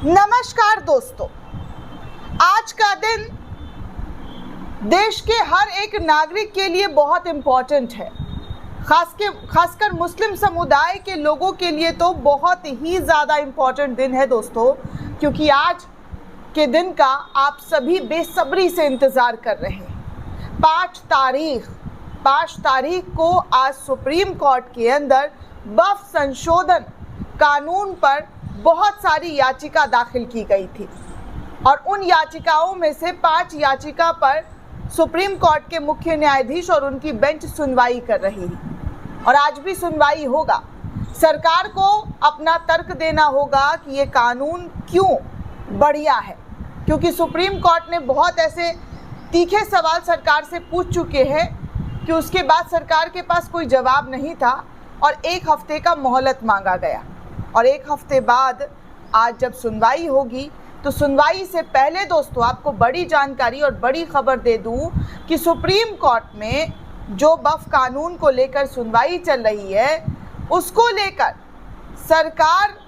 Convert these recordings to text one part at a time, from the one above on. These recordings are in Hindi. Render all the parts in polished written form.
नमस्कार दोस्तों, आज का दिन देश के हर एक नागरिक के लिए बहुत इम्पोर्टेंट है। खासकर मुस्लिम समुदाय के लोगों के लिए तो बहुत ही ज़्यादा इम्पोर्टेंट दिन है दोस्तों, क्योंकि आज के दिन का आप सभी बेसब्री से इंतज़ार कर रहे हैं। 5 तारीख को आज सुप्रीम कोर्ट के अंदर वक्फ संशोधन कानून पर बहुत सारी याचिका दाखिल की गई थी और उन याचिकाओं में से 5 याचिका पर सुप्रीम कोर्ट के मुख्य न्यायाधीश और उनकी बेंच सुनवाई कर रही है और आज भी सुनवाई होगा। सरकार को अपना तर्क देना होगा कि ये कानून क्यों बढ़िया है, क्योंकि सुप्रीम कोर्ट ने बहुत ऐसे तीखे सवाल सरकार से पूछ चुके हैं कि उसके बाद सरकार के पास कोई जवाब नहीं था और 1 हफ्ते का मोहलत मांगा गया। और 1 हफ्ते बाद आज जब सुनवाई होगी तो सुनवाई से पहले दोस्तों आपको बड़ी जानकारी और बड़ी खबर दे दूं कि सुप्रीम कोर्ट में जो वक्फ कानून को लेकर सुनवाई चल रही है उसको लेकर सरकार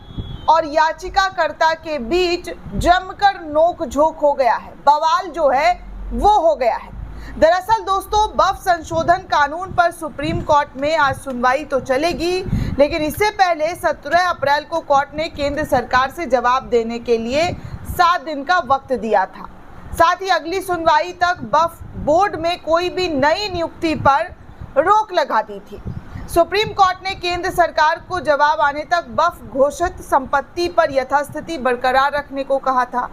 और याचिकाकर्ता के बीच जमकर नोक-झोंक हो गया है। बवाल जो है वो हो गया है। दरअसल दोस्तों, वक्फ संशोधन कानून पर सुप्रीम कोर्ट में आज सुनवाई तो चलेगी, लेकिन इससे पहले 17 अप्रैल को कोर्ट ने केंद्र सरकार से जवाब देने के लिए 7 दिन का वक्त दिया था। साथ ही अगली सुनवाई तक वक्फ बोर्ड में कोई भी नई नियुक्ति पर रोक लगा दी थी। सुप्रीम कोर्ट ने केंद्र सरकार को जवाब आने तक वक्फ घोषित संपत्ति पर यथास्थिति बरकरार रखने को कहा था।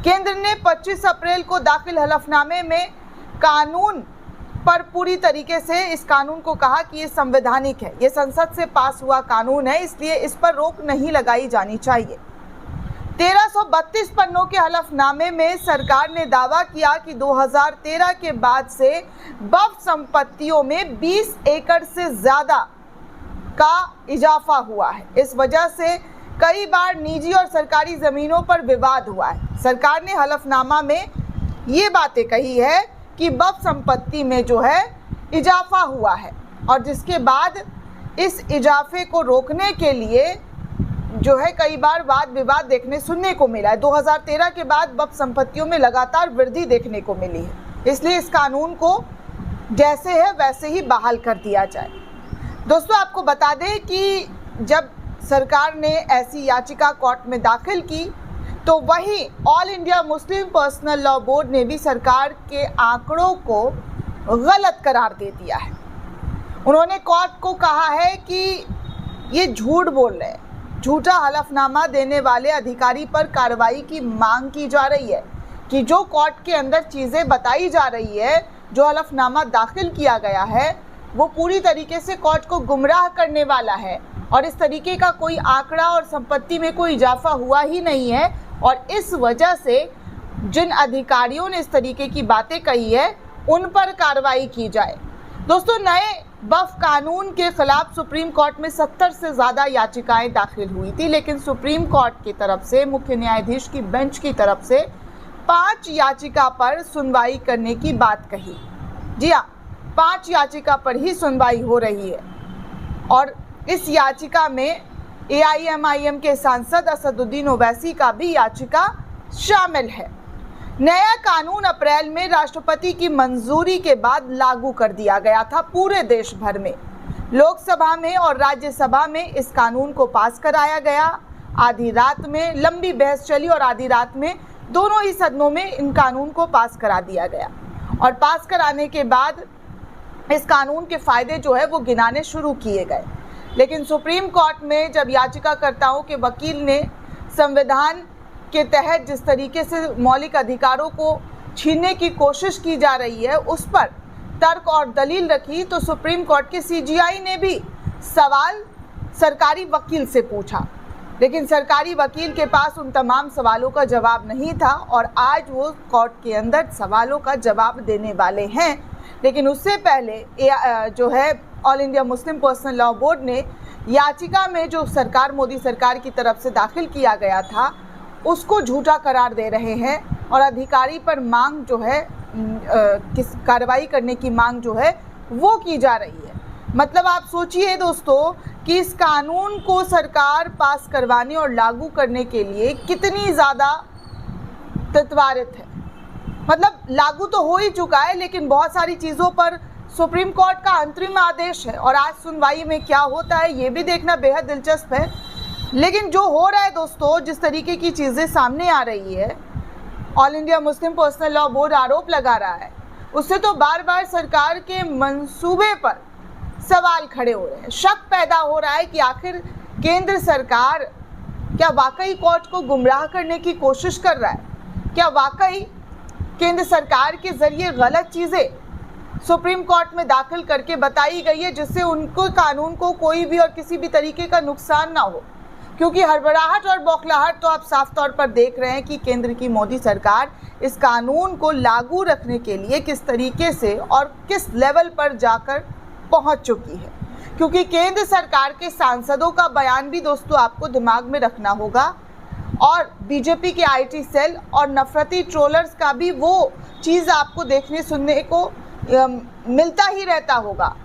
केंद्र ने 25 अप्रैल को दाखिल हलफनामे में कानून पर पूरी तरीके से इस कानून को कहा कि ये संवैधानिक है, ये संसद से पास हुआ कानून है, इसलिए इस पर रोक नहीं लगाई जानी चाहिए। 1332 पन्नों के हलफनामे में सरकार ने दावा किया कि 2013 के बाद से वक्फ संपत्तियों में 20 एकड़ से ज़्यादा का इजाफा हुआ है। इस वजह से कई बार निजी और सरकारी ज़मीनों पर विवाद हुआ है। सरकार ने हलफनामा में ये बातें कही है कि वक्फ संपत्ति में जो है इजाफा हुआ है और जिसके बाद इस इजाफे को रोकने के लिए जो है कई बार वाद विवाद देखने सुनने को मिला है। 2013 के बाद वक्फ संपत्तियों में लगातार वृद्धि देखने को मिली है, इसलिए इस कानून को जैसे है वैसे ही बहाल कर दिया जाए। दोस्तों, आपको बता दें कि जब सरकार ने ऐसी याचिका कोर्ट में दाखिल की तो वही all India Muslim personal law board ने भी सरकार के आंकड़ों को गलत करार दे दिया है। उन्होंने कोर्ट को कहा है कि ये झूठ बोल रहे हैं, झूठा हलफनामा देने वाले अधिकारी पर कार्रवाई की मांग की जा रही है कि जो कोर्ट के अंदर चीज़ें बताई जा रही है, जो हलफनामा दाखिल किया गया है वो पूरी तरीके से कोर्ट को गुमराह करने वाला है और इस तरीके का कोई आंकड़ा और संपत्ति में कोई इजाफा हुआ ही नहीं है और इस वजह से जिन अधिकारियों ने इस तरीके की बातें कही है उन पर कार्रवाई की जाए। दोस्तों, नए वक्फ कानून के खिलाफ सुप्रीम कोर्ट में 70 से ज़्यादा याचिकाएं दाखिल हुई थी, लेकिन सुप्रीम कोर्ट की तरफ से मुख्य न्यायाधीश की बेंच की तरफ से 5 याचिका पर सुनवाई करने की बात कही। जी हाँ, 5 याचिका पर ही सुनवाई हो रही है और इस याचिका में AIMIM के सांसद असदुद्दीन ओवैसी का भी याचिका शामिल है। नया कानून अप्रैल में राष्ट्रपति की मंजूरी के बाद लागू कर दिया गया था पूरे देश भर में। लोकसभा में और राज्यसभा में इस कानून को पास कराया गया। आधी रात में लंबी बहस चली और आधी रात में दोनों ही सदनों में इन कानून को पास करा दिया गया और पास कराने के बाद इस कानून के फायदे जो है वो गिनाने शुरू किए गए। लेकिन सुप्रीम कोर्ट में जब याचिकाकर्ताओं के वकील ने संविधान के तहत जिस तरीके से मौलिक अधिकारों को छीनने की कोशिश की जा रही है उस पर तर्क और दलील रखी तो सुप्रीम कोर्ट के CJI ने भी सवाल सरकारी वकील से पूछा, लेकिन सरकारी वकील के पास उन तमाम सवालों का जवाब नहीं था और आज वो कोर्ट के अंदर सवालों का जवाब देने वाले हैं। लेकिन उससे पहले जो है all India Muslim personal law board ने याचिका में जो सरकार मोदी सरकार की तरफ से दाखिल किया गया था उसको झूठा करार दे रहे हैं और अधिकारी पर मांग जो है किस कार्रवाई करने की मांग जो है वो की जा रही है। मतलब आप सोचिए दोस्तों कि इस कानून को सरकार पास करवाने और लागू करने के लिए कितनी ज़्यादा तत्वारित है। मतलब लागू तो हो ही चुका है, लेकिन बहुत सारी चीज़ों पर सुप्रीम कोर्ट का अंतरिम आदेश है और आज सुनवाई में क्या होता है ये भी देखना बेहद दिलचस्प है। लेकिन जो हो रहा है दोस्तों, जिस तरीके की चीज़ें सामने आ रही है, all India Muslim personal law board आरोप लगा रहा है, उससे तो बार बार सरकार के मंसूबे पर सवाल खड़े हो रहे हैं। शक पैदा हो रहा है कि आखिर केंद्र सरकार क्या वाकई कोर्ट को गुमराह करने की कोशिश कर रहा है? क्या वाकई केंद्र सरकार के जरिए गलत चीज़ें सुप्रीम कोर्ट में दाखिल करके बताई गई है जिससे उनको कानून को कोई भी और किसी भी तरीके का नुकसान ना हो? क्योंकि हड़बड़ाहट और बौखलाहट तो आप साफ तौर पर देख रहे हैं कि केंद्र की मोदी सरकार इस कानून को लागू रखने के लिए किस तरीके से और किस लेवल पर जाकर पहुंच चुकी है। क्योंकि केंद्र सरकार के सांसदों का बयान भी दोस्तों आपको दिमाग में रखना होगा और बीजेपी के आईटी सेल और नफरती ट्रोलर्स का भी वो चीज़ आपको देखने सुनने को मिलता ही रहता होगा।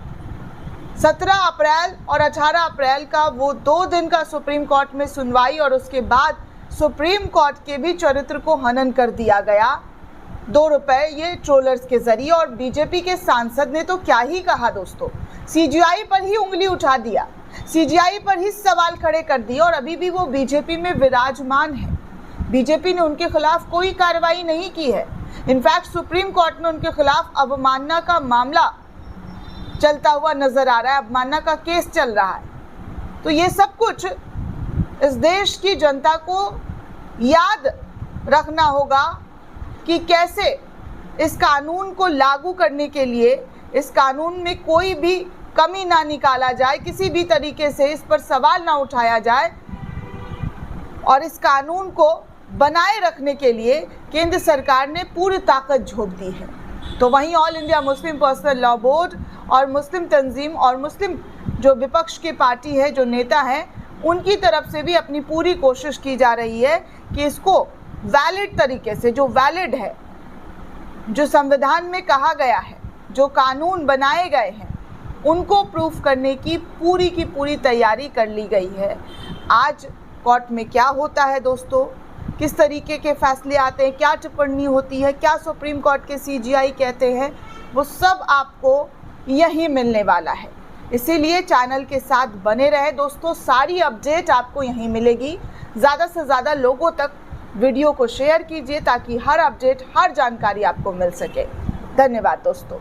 17 अप्रैल और 18 अप्रैल का वो 2 दिन का सुप्रीम कोर्ट में सुनवाई और उसके बाद सुप्रीम कोर्ट के भी चरित्र को हनन कर दिया गया 2 रुपए ये ट्रोलर्स के जरिए। और बीजेपी के सांसद ने तो क्या ही कहा दोस्तों, सीजीआई पर ही उंगली उठा दिया, सीजीआई पर ही सवाल खड़े कर दिए और अभी भी वो बीजेपी में विराजमान है। बीजेपी ने उनके खिलाफ कोई कार्रवाई नहीं की है। इनफैक्ट सुप्रीम कोर्ट में उनके खिलाफ अवमानना का मामला चलता हुआ नजर आ रहा है, अवमानना का केस चल रहा है। तो ये सब कुछ इस देश की जनता को याद रखना होगा कि कैसे इस कानून को लागू करने के लिए इस कानून में कोई भी कमी ना निकाला जाए, किसी भी तरीके से इस पर सवाल ना उठाया जाए और इस कानून को बनाए रखने के लिए केंद्र सरकार ने पूरी ताकत झोंक दी है। तो वहीं all India Muslim personal law board और मुस्लिम तंजीम और मुस्लिम जो विपक्ष की पार्टी है, जो नेता हैं, उनकी तरफ से भी अपनी पूरी कोशिश की जा रही है कि इसको वैलिड तरीके से, जो वैलिड है, जो संविधान में कहा गया है, जो कानून बनाए गए हैं, उनको प्रूफ करने की पूरी तैयारी कर ली गई है। आज कोर्ट में क्या होता है दोस्तों, किस तरीके के फैसले आते हैं, क्या टिप्पणी होती है, क्या सुप्रीम कोर्ट के सीजीआई कहते हैं, वो सब आपको यहीं मिलने वाला है। इसीलिए चैनल के साथ बने रहे दोस्तों, सारी अपडेट आपको यहीं मिलेगी। ज़्यादा से ज़्यादा लोगों तक वीडियो को शेयर कीजिए ताकि हर अपडेट, हर जानकारी आपको मिल सके। धन्यवाद दोस्तों।